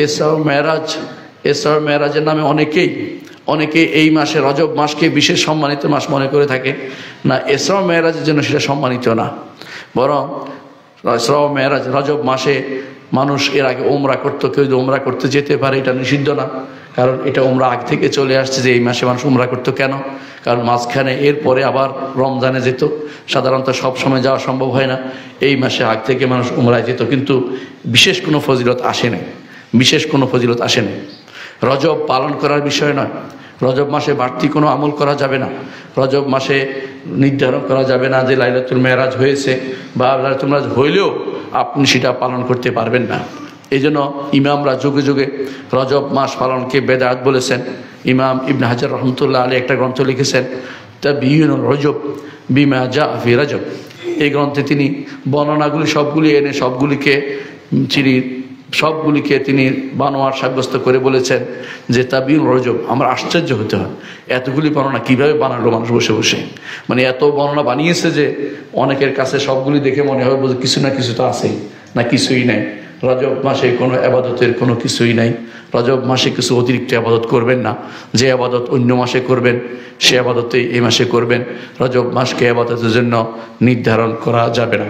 ইসরা ও মেরাজ, ইসরা ও মেরাজের নামে অনেকেই এই মাসে রজব মাসকে বিশেষ সম্মানিত মাস মনে করে থাকে। না, ইসরা ও মেরাজের জন্য সেটা সম্মানিত না, বরং ইসরা ও মেরাজ রজব মাসে মানুষ এর আগে ওমরা করতো, কেউ যদি ওমরা করতে যেতে পারে এটা নিষিদ্ধ না, কারণ এটা ওমরা আগ থেকে চলে আসছে যে এই মাসে মানুষ ওমরা করতো কেন, কারণ মাঝখানে এরপরে আবার রমজানে যেত, সাধারণত সব সময় যাওয়া সম্ভব হয় না, এই মাসে আগ থেকে মানুষ ওমরায় যেত, কিন্তু বিশেষ কোনো ফজিলত আসেনি, বিশেষ কোনো ফজিলত আসেনি। রজব পালন করার বিষয় নয়, রজব মাসে বাড়তি কোনো আমল করা যাবে না, রজব মাসে নির্ধারণ করা যাবে না যে লাইলাতুল মেরাজ হয়েছে বা লাইলাতুল মেরাজ হইলেও আপনি সেটা পালন করতে পারবেন না। এই জন্য ইমামরা যুগে যুগে রজব মাস পালনকে বেদাত বলেছেন। ইমাম ইবনে হাজার রহমতুল্লাহ আলী একটা গ্রন্থ লিখেছেন, তাবিয়ুনুর রজব বিমা জা ফি রজব। এই গ্রন্থে তিনি বর্ণনাগুলি সবগুলি এনে সবগুলিকে তিনি বানোয়ার সাব্যস্ত করে বলেছেন যে তাবিয়ুনুর রজব। আমার আশ্চর্য হতে হয়, এতগুলি বর্ণনা কীভাবে বানালো মানুষ বসে বসে, মানে এত বর্ণনা বানিয়েছে যে অনেকের কাছে সবগুলি দেখে মনে হয় বলছে কিছু না কিছু তো আছেই, না কিছুই নাই। রজব মাসে কোনো আবাদতের কোনো কিছুই নাই, রজব মাসে কিছু অতিরিক্ত আবাদত করবেন না, যে আবাদত অন্য মাসে করবেন সে আবাদতেই এই মাসে করবেন, রজব মাসকে আবাদতের জন্য নির্ধারণ করা যাবে না।